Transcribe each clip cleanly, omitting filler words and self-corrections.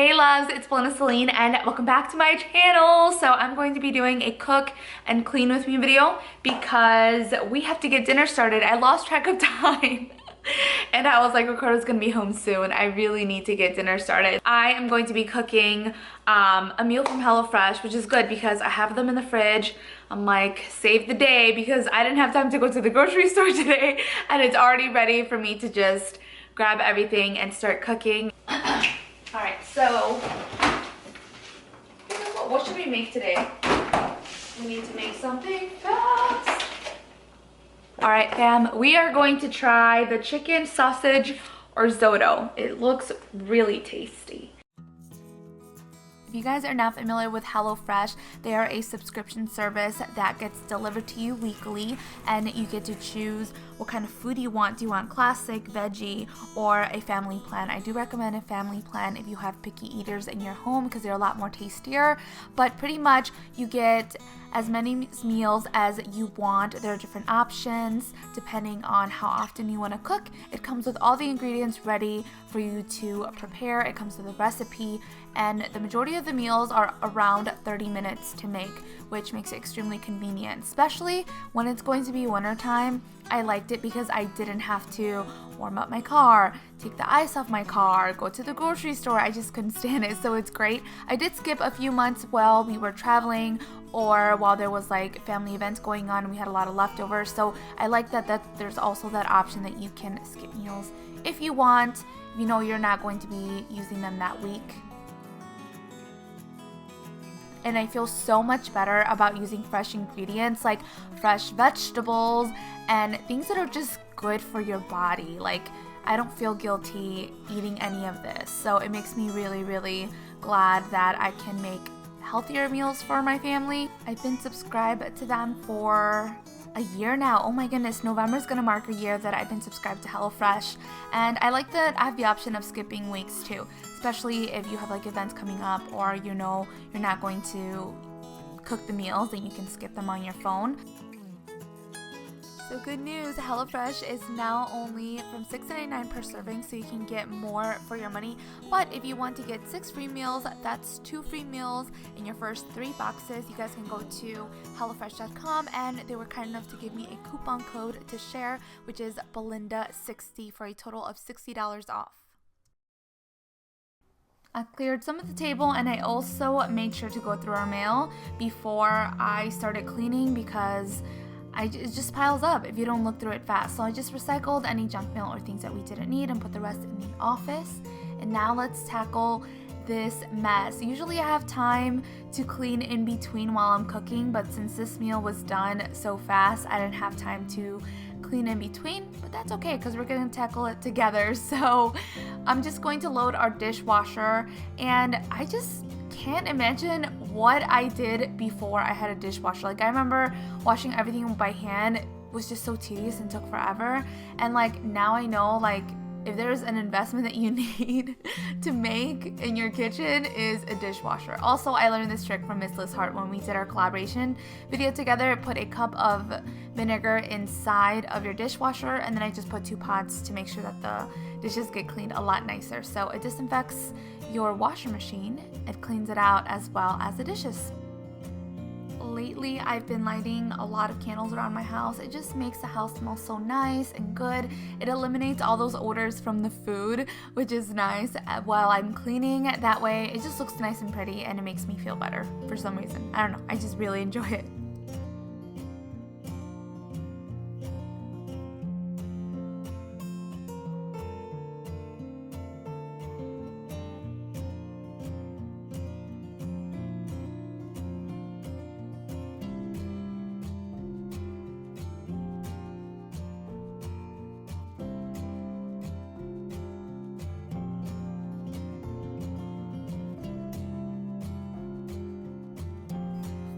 Hey loves, it's Belinda, Selene, and welcome back to my channel. So I'm going to be doing a cook and clean with me video because we have to get dinner started. I lost track of time. And I was like, Ricardo's gonna be home soon. I really need to get dinner started. I am going to be cooking a meal from HelloFresh, which is good because I have them in the fridge. I'm like, save the day because I didn't have time to go to the grocery store today and it's already ready for me to just grab everything and start cooking. All right, so what should we make today? We need to make something fast. All right, fam, we are going to try the chicken sausage risotto. It looks really tasty. If you guys are not familiar with HelloFresh, they are a subscription service that gets delivered to you weekly, and you get to choose what kind of food you want. Do you want classic, veggie, or a family plan? I do recommend a family plan if you have picky eaters in your home because they're a lot more tastier, but pretty much you get as many meals as you want. There are different options depending on how often you want to cook. It comes with all the ingredients ready for you to prepare. It comes with a recipe, and the majority of the meals are around 30 minutes to make, which makes it extremely convenient, especially when it's going to be wintertime. I liked it because I didn't have to warm up my car, take the ice off my car, go to the grocery store. I just couldn't stand it, so it's great. I did skip a few months while we were traveling or while there was like family events going on and we had a lot of leftovers, so I like that there's also that option that you can skip meals if you want, if you know you're not going to be using them that week. And I feel so much better about using fresh ingredients like fresh vegetables and things that are just good for your body. Like, I don't feel guilty eating any of this. So it makes me really, really glad that I can make healthier meals for my family. I've been subscribed to them for a year now. Oh my goodness, November's gonna mark a year that I've been subscribed to HelloFresh, and I like that I have the option of skipping weeks too, especially if you have like events coming up or you know you're not going to cook the meals, then you can skip them on your phone. So good news, HelloFresh is now only from $6.99 per serving, so you can get more for your money. But if you want to get 6 free meals, that's 2 free meals in your first 3 boxes. You guys can go to HelloFresh.com, and they were kind enough to give me a coupon code to share, which is Belinda60 for a total of $60 off. I cleared some of the table, and I also made sure to go through our mail before I started cleaning because it just piles up if you don't look through it fast. So I just recycled any junk mail or things that we didn't need and put the rest in the office. And now let's tackle this mess. Usually I have time to clean in between while I'm cooking, but since this meal was done so fast, I didn't have time to clean in between, but that's okay because we're gonna tackle it together. So I'm just going to load our dishwasher, and I just can't imagine what I did before I had a dishwasher. Like, I remember washing everything by hand was just so tedious and took forever, and like now I know, like, if there's an investment that you need to make in your kitchen is a dishwasher. Also, I learned this trick from Miss Liz Hart when we did our collaboration video together. Put a cup of vinegar inside of your dishwasher, and then I just put 2 pots to make sure that the dishes get cleaned a lot nicer. So it disinfects your washing machine, it cleans it out as well as the dishes. Lately, I've been lighting a lot of candles around my house. It just makes the house smell so nice and good. It eliminates all those odors from the food, which is nice while I'm cleaning. That way, it just looks nice and pretty, and it makes me feel better for some reason. I don't know, I just really enjoy it.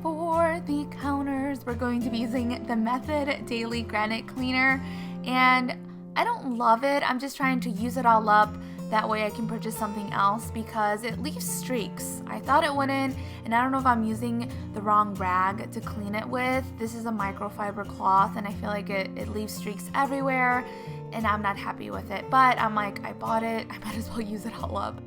For the counters, we're going to be using the Method Daily Granite Cleaner, and I don't love it. I'm just trying to use it all up. That way I can purchase something else because it leaves streaks. I thought it wouldn't, and I don't know if I'm using the wrong rag to clean it with. This is a microfiber cloth, and I feel like it leaves streaks everywhere, and I'm not happy with it. But I'm like, I bought it, I might as well use it all up.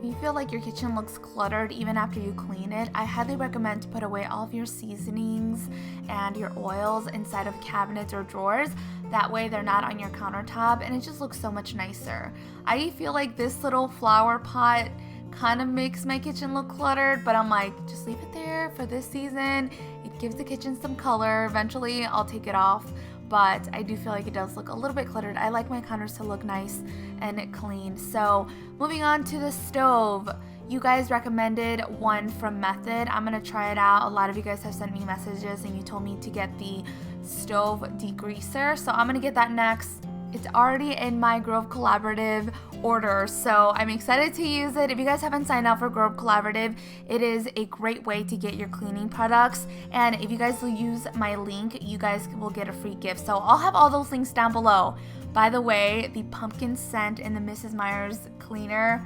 If you feel like your kitchen looks cluttered even after you clean it, I highly recommend to put away all of your seasonings and your oils inside of cabinets or drawers. That way they're not on your countertop and it just looks so much nicer. I feel like this little flower pot kind of makes my kitchen look cluttered, but I'm like, just leave it there for this season. It gives the kitchen some color. Eventually I'll take it off, but I do feel like it does look a little bit cluttered. I like my counters to look nice and clean. So moving on to the stove. You guys recommended one from Method. I'm gonna try it out. A lot of you guys have sent me messages and you told me to get the stove degreaser, so I'm gonna get that next. It's already in my Grove Collaborative order, so I'm excited to use it. If you guys haven't signed up for Grove Collaborative, it is a great way to get your cleaning products, and if you guys will use my link, you guys will get a free gift. So I'll have all those links down below. By the way, the pumpkin scent in the Mrs. Meyer's cleaner,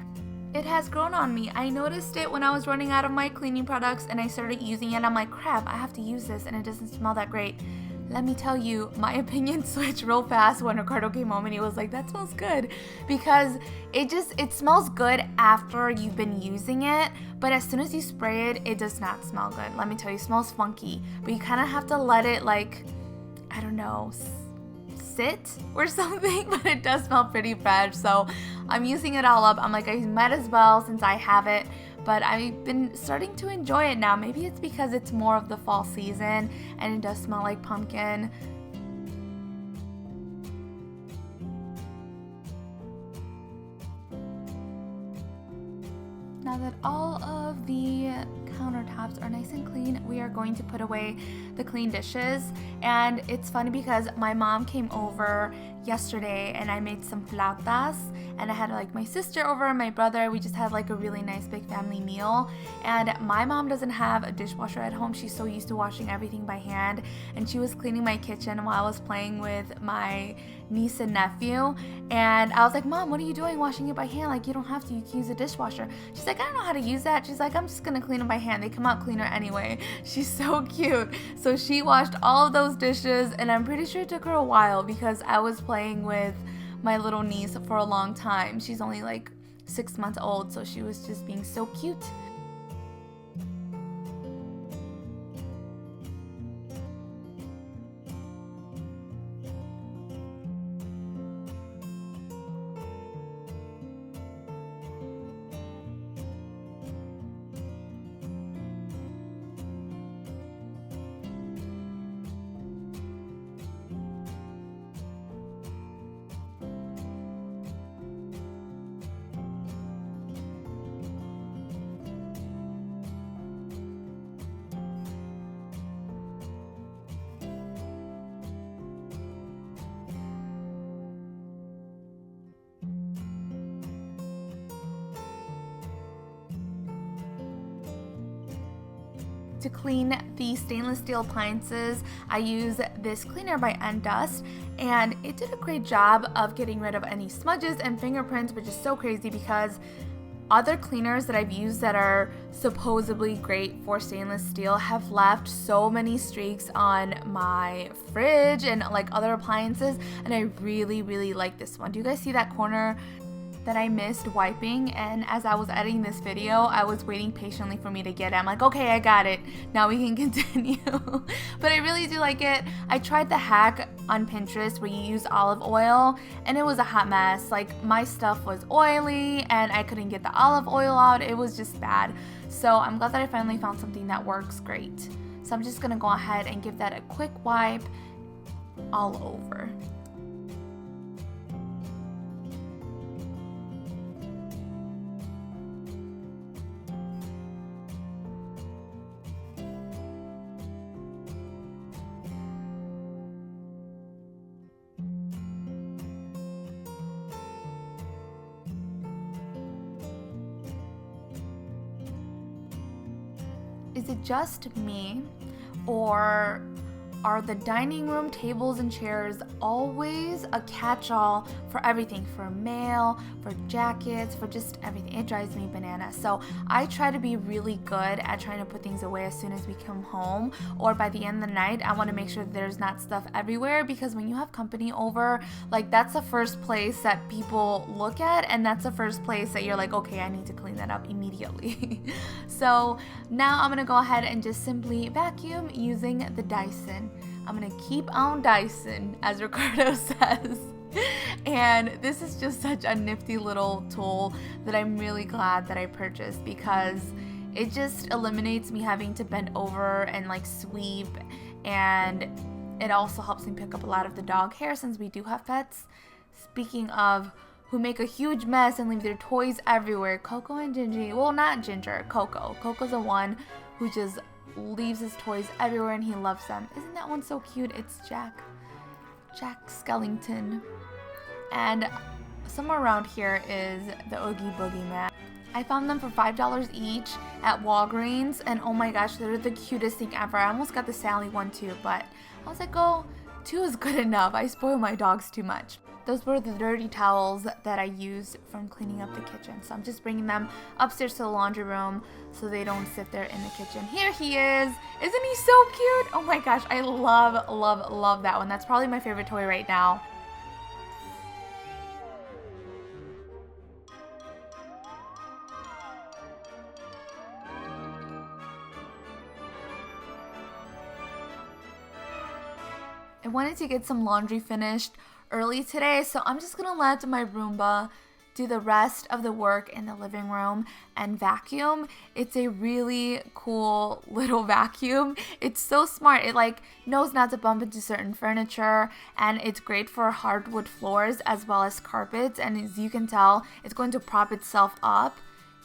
it has grown on me. I noticed it when I was running out of my cleaning products and I started using it. I'm like, crap, I have to use this and it doesn't smell that great. Let me tell you, my opinion switched real fast when Ricardo came home and he was like, that smells good, because it smells good after you've been using it, but as soon as you spray it, it does not smell good. Let me tell you, it smells funky, but you kind of have to let it, like, I don't know, sit or something, but it does smell pretty fresh. So I'm using it all up. I'm like, I might as well since I have it. But I've been starting to enjoy it now. Maybe it's because it's more of the fall season and it does smell like pumpkin. Now that all of the countertops are nice and clean, we are going to put away the clean dishes. And it's funny because my mom came over yesterday and I made some flautas, and I had like my sister over and my brother. We just had like a really nice big family meal, and my mom doesn't have a dishwasher at home. She's so used to washing everything by hand, and she was cleaning my kitchen while I was playing with my niece and nephew, and I was like, Mom, what are you doing washing it by hand? Like, you don't have to, you can use a dishwasher. She's like, I don't know how to use that. She's like, I'm just gonna clean them by hand. They come out cleaner anyway. She's so cute. So she washed all of those dishes, and I'm pretty sure it took her a while because I was playing with my little niece for a long time. She's only like 6 months old, so she was just being so cute. To clean the stainless steel appliances, I use this cleaner by Endust, and it did a great job of getting rid of any smudges and fingerprints, which is so crazy because other cleaners that I've used that are supposedly great for stainless steel have left so many streaks on my fridge and like other appliances, and I really like this one. Do you guys see that corner that I missed wiping? And as I was editing this video, I was waiting patiently for me to get it. I'm like, okay, I got it. Now we can continue. But I really do like it. I tried the hack on Pinterest where you use olive oil, and it was a hot mess. Like, my stuff was oily and I couldn't get the olive oil out. It was just bad. So I'm glad that I finally found something that works great. So I'm just gonna go ahead and give that a quick wipe all over. Is it just me, or are the dining room tables and chairs always a catch-all for everything, for mail, for jackets, for just everything. It drives me bananas. So I try to be really good at trying to put things away as soon as we come home, or by the end of the night. I want to make sure there's not stuff everywhere, because when you have company over, like, that's the first place that people look at, and that's the first place that you're like, okay, I need to clean that up immediately. So now I'm gonna go ahead and just simply vacuum using the Dyson. I'm gonna keep on Dyson, as Ricardo says. And this is just such a nifty little tool that I'm really glad that I purchased, because it just eliminates me having to bend over and like sweep, and it also helps me pick up a lot of the dog hair since we do have pets. Speaking of who make a huge mess and leave their toys everywhere, Coco and Gingy, well, not Ginger, Coco. Coco's the one who just leaves his toys everywhere and he loves them. Isn't that one so cute? It's Jack Skellington. And somewhere around here is the Oogie Boogie mat. I found them for $5 each at Walgreens, and oh my gosh, they're the cutest thing ever. I almost got the Sally one too, but I was like, oh, 2 is good enough. I spoil my dogs too much. Those were the dirty towels that I used from cleaning up the kitchen. So I'm just bringing them upstairs to the laundry room so they don't sit there in the kitchen. Here he is. Isn't he so cute? Oh my gosh, I love, love, love that one. That's probably my favorite toy right now. I wanted to get some laundry finished early today, so I'm just gonna let my Roomba do the rest of the work in the living room and vacuum. It's a really cool little vacuum. It's so smart. It like knows not to bump into certain furniture, and it's great for hardwood floors as well as carpets, and as you can tell, it's going to prop itself up,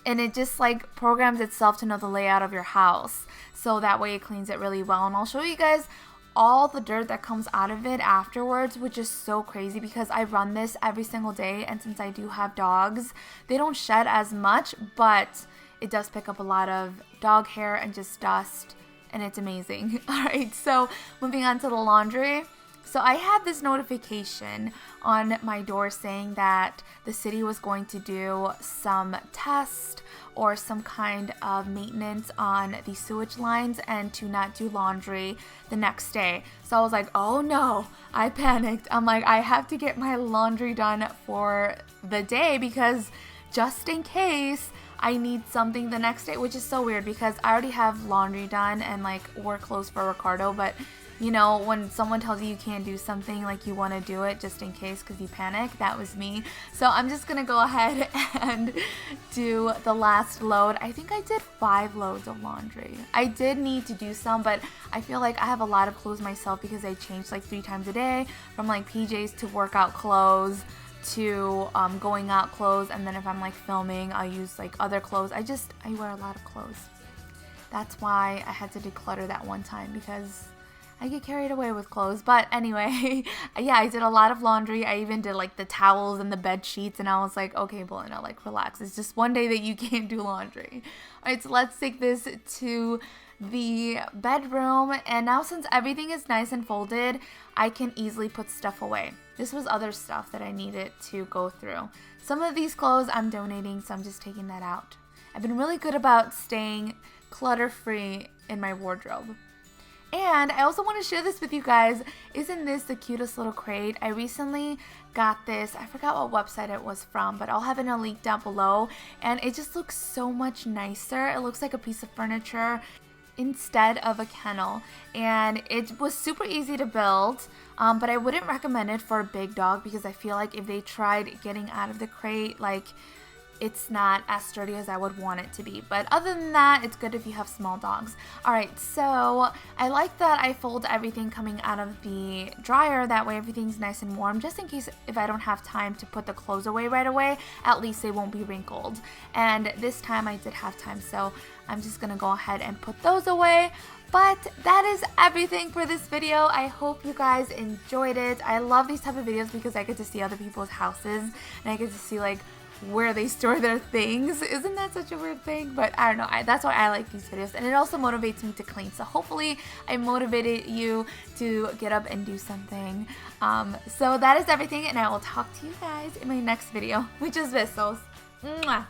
and it just like programs itself to know the layout of your house, so that way it cleans it really well. And I'll show you guys all the dirt that comes out of it afterwards, which is so crazy because I run this every single day, and since I do have dogs, they don't shed as much, but it does pick up a lot of dog hair and just dust, and it's amazing. Alright, so moving on to the laundry. So I had this notification on my door saying that the city was going to do some test or some kind of maintenance on the sewage lines and to not do laundry the next day. So I was like, oh no, I panicked. I'm like, I have to get my laundry done for the day because just in case I need something the next day, which is so weird because I already have laundry done and like work clothes for Ricardo, but you know, when someone tells you can't do something, like you want to do it just in case because you panic. That was me. So I'm just going to go ahead and do the last load. I think I did 5 loads of laundry. I did need to do some, but I feel like I have a lot of clothes myself because I change like 3 times a day, from like PJs to workout clothes to going out clothes, and then if I'm like filming, I'll use like other clothes. I wear a lot of clothes. That's why I had to declutter that one time, because I get carried away with clothes. But anyway, yeah, I did a lot of laundry. I even did like the towels and the bed sheets, and I was like, okay, Belinda, like relax. It's just one day that you can't do laundry. All right, so let's take this to the bedroom, and now since everything is nice and folded, I can easily put stuff away. This was other stuff that I needed to go through. Some of these clothes I'm donating, so I'm just taking that out. I've been really good about staying clutter-free in my wardrobe. And I also want to share this with you guys. Isn't this the cutest little crate? I recently got this. I forgot what website it was from, but I'll have it in a link down below. And it just looks so much nicer. It looks like a piece of furniture instead of a kennel. And it was super easy to build, but I wouldn't recommend it for a big dog because I feel like if they tried getting out of the crate, like, it's not as sturdy as I would want it to be. But other than that, it's good if you have small dogs. Alright, so I like that I fold everything coming out of the dryer. That way everything's nice and warm, just in case if I don't have time to put the clothes away right away, at least they won't be wrinkled. And this time I did have time, so I'm just gonna go ahead and put those away. But that is everything for this video. I hope you guys enjoyed it. I love these type of videos because I get to see other people's houses and I get to see like where they store their things. Isn't that such a weird thing? But I don't know, that's why I like these videos, and it also motivates me to clean. So hopefully I motivated you to get up and do something. So that is everything, and I will talk to you guys in my next video, which is besos. Mwah.